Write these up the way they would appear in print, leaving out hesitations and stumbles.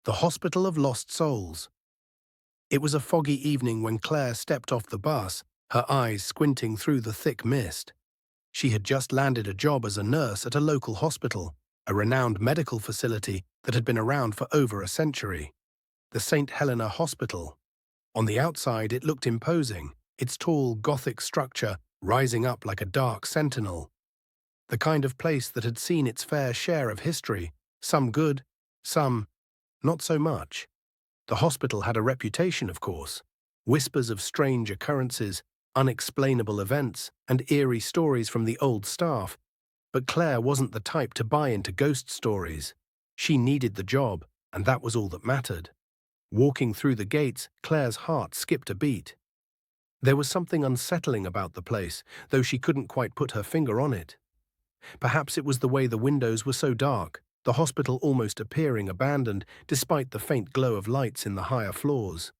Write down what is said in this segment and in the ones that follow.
The Hospital of Lost Souls. It was a foggy evening when Claire stepped off the bus, her eyes squinting through the thick mist. She had just landed a job as a nurse at a local hospital, a renowned medical facility that had been around for over a century. The St. Helena Hospital. On the outside, it looked imposing, its tall Gothic structure rising up like a dark sentinel. The kind of place that had seen its fair share of history, some good, some not so much. The hospital had a reputation, of course. Whispers of strange occurrences, unexplainable events, and eerie stories from the old staff. But Claire wasn't the type to buy into ghost stories. She needed the job, and that was all that mattered. Walking through the gates, Claire's heart skipped a beat. There was something unsettling about the place, though she couldn't quite put her finger on it. Perhaps it was the way the windows were so dark, the hospital almost appearing abandoned despite the faint glow of lights in the higher floors.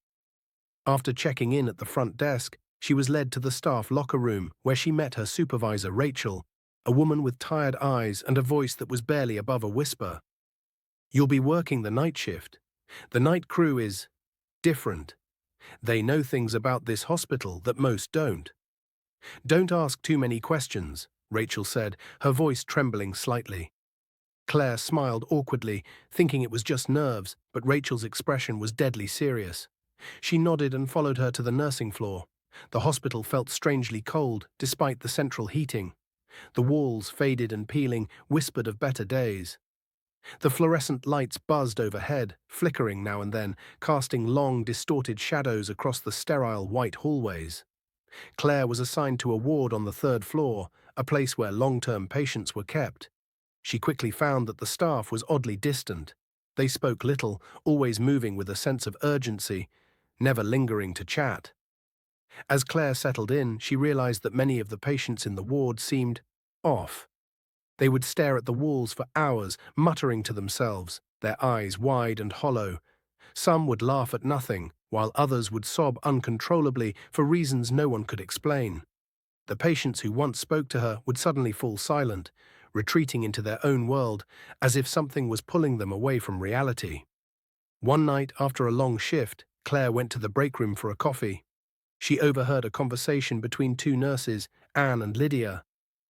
After checking in at the front desk, she was led to the staff locker room where she met her supervisor, Rachel, a woman with tired eyes and a voice that was barely above a whisper. "You'll be working the night shift. The night crew is different. They know things about this hospital that most don't." "Don't ask too many questions," Rachel said, her voice trembling slightly. Claire smiled awkwardly, thinking it was just nerves, but Rachel's expression was deadly serious. She nodded and followed her to the nursing floor. The hospital felt strangely cold, despite the central heating. The walls, faded and peeling, whispered of better days. The fluorescent lights buzzed overhead, flickering now and then, casting long, distorted shadows across the sterile white hallways. Claire was assigned to a ward on the third floor, a place where long-term patients were kept. She quickly found that the staff was oddly distant. They spoke little, always moving with a sense of urgency, never lingering to chat. As Claire settled in, she realized that many of the patients in the ward seemed off. They would stare at the walls for hours, muttering to themselves, their eyes wide and hollow. Some would laugh at nothing, while others would sob uncontrollably for reasons no one could explain. The patients who once spoke to her would suddenly fall silent, retreating into their own world, as if something was pulling them away from reality. One night, after a long shift, Claire went to the break room for a coffee. She overheard a conversation between two nurses, Anne and Lydia.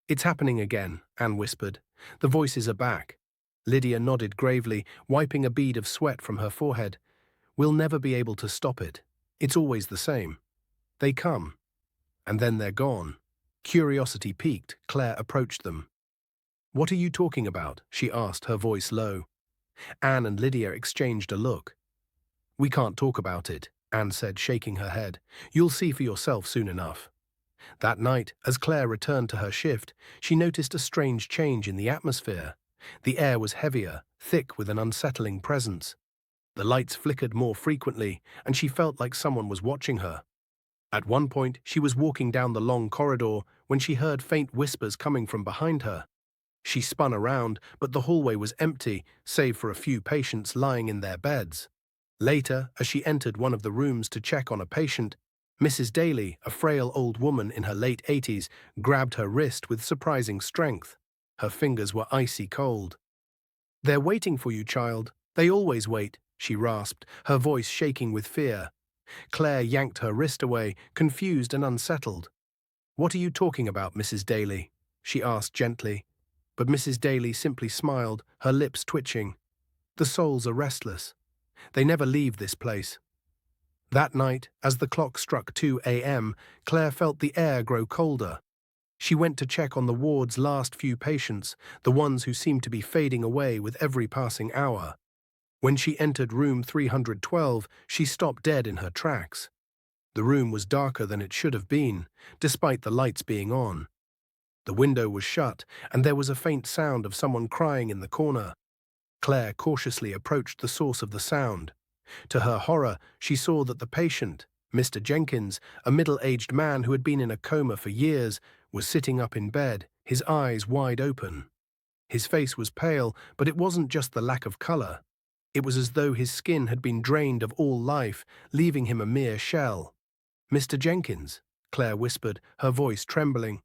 "It's happening again," Anne whispered. "The voices are back." Lydia nodded gravely, wiping a bead of sweat from her forehead. "We'll never be able to stop it. It's always the same. They come, and then they're gone." Curiosity piqued, Claire approached them. "What are you talking about?" she asked, her voice low. Anne and Lydia exchanged a look. "We can't talk about it," Anne said, shaking her head. "You'll see for yourself soon enough." That night, as Claire returned to her shift, she noticed a strange change in the atmosphere. The air was heavier, thick with an unsettling presence. The lights flickered more frequently, and she felt like someone was watching her. At one point, she was walking down the long corridor when she heard faint whispers coming from behind her. She spun around, but the hallway was empty, save for a few patients lying in their beds. Later, as she entered one of the rooms to check on a patient, Mrs. Daly, a frail old woman in her late 80s, grabbed her wrist with surprising strength. Her fingers were icy cold. "They're waiting for you, child. They always wait," she rasped, her voice shaking with fear. Claire yanked her wrist away, confused and unsettled. "What are you talking about, Mrs. Daly?" she asked gently. But Mrs. Daly simply smiled, her lips twitching. "The souls are restless. They never leave this place." That night, as the clock struck 2 a.m., Claire felt the air grow colder. She went to check on the ward's last few patients, the ones who seemed to be fading away with every passing hour. When she entered room 312, she stopped dead in her tracks. The room was darker than it should have been, despite the lights being on. The window was shut, and there was a faint sound of someone crying in the corner. Claire cautiously approached the source of the sound. To her horror, she saw that the patient, Mr. Jenkins, a middle-aged man who had been in a coma for years, was sitting up in bed, his eyes wide open. His face was pale, but it wasn't just the lack of color. It was as though his skin had been drained of all life, leaving him a mere shell. "Mr. Jenkins," Claire whispered, her voice trembling.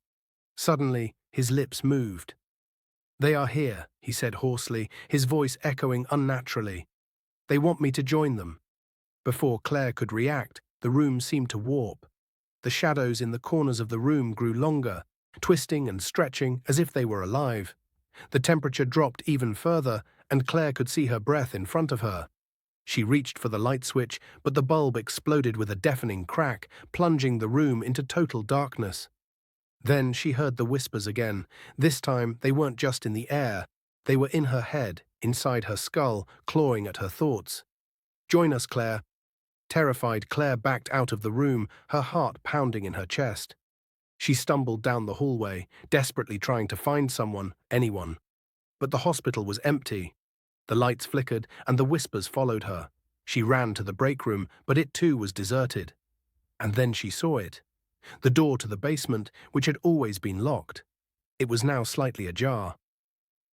Suddenly, his lips moved. "They are here," he said hoarsely, his voice echoing unnaturally. They want me to join them." Before Claire could react, the room seemed to warp. The shadows in the corners of the room grew longer, twisting and stretching as if they were alive. The temperature dropped even further, and Claire could see her breath in front of her. She reached for the light switch, but the bulb exploded with a deafening crack, plunging the room into total darkness. Then she heard the whispers again. This time they weren't just in the air. They were in her head, inside her skull, clawing at her thoughts. "Join us, Claire." Terrified, Claire backed out of the room, her heart pounding in her chest. She stumbled down the hallway, desperately trying to find someone, anyone. But the hospital was empty. The lights flickered, and the whispers followed her. She ran to the break room, but it too was deserted. And then she saw it. The door to the basement, which had always been locked. It was now slightly ajar.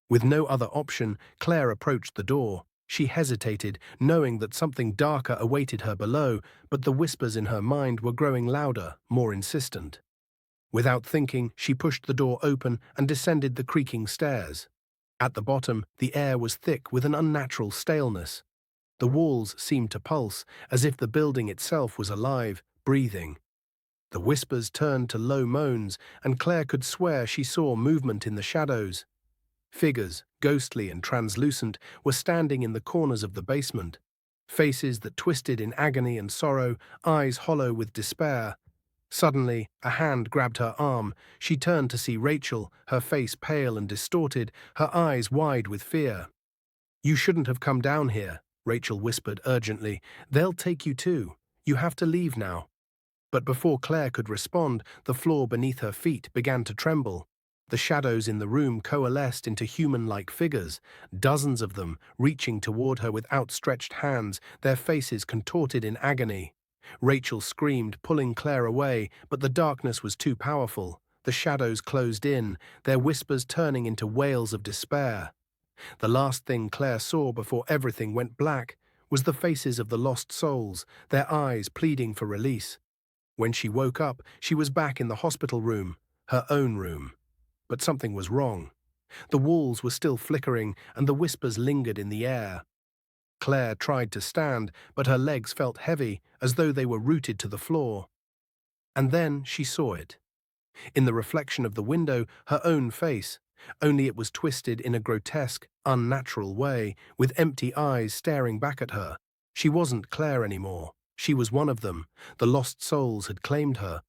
With no other option, Claire approached the door. She hesitated, knowing that something darker awaited her below, but the whispers in her mind were growing louder, more insistent. Without thinking, she pushed the door open and descended the creaking stairs. At the bottom, the air was thick with an unnatural staleness. The walls seemed to pulse, as if the building itself was alive, breathing. The whispers turned to low moans, and Claire could swear she saw movement in the shadows. Figures, ghostly and translucent, were standing in the corners of the basement. Faces that twisted in agony and sorrow, eyes hollow with despair. Suddenly, a hand grabbed her arm. She turned to see Rachel, her face pale and distorted, her eyes wide with fear. "You shouldn't have come down here," Rachel whispered urgently. "They'll take you too. You have to leave now." But before Claire could respond, the floor beneath her feet began to tremble. The shadows in the room coalesced into human-like figures, dozens of them, reaching toward her with outstretched hands, their faces contorted in agony. Rachel screamed, pulling Claire away, but the darkness was too powerful. The shadows closed in, their whispers turning into wails of despair. The last thing Claire saw before everything went black was the faces of the lost souls, their eyes pleading for release. When she woke up, she was back in the hospital room, her own room. But something was wrong. The walls were still flickering, and the whispers lingered in the air. Claire tried to stand, but her legs felt heavy, as though they were rooted to the floor. And then she saw it. In the reflection of the window, her own face, only it was twisted in a grotesque, unnatural way, with empty eyes staring back at her. She wasn't Claire anymore. She was one of them. The lost souls had claimed her,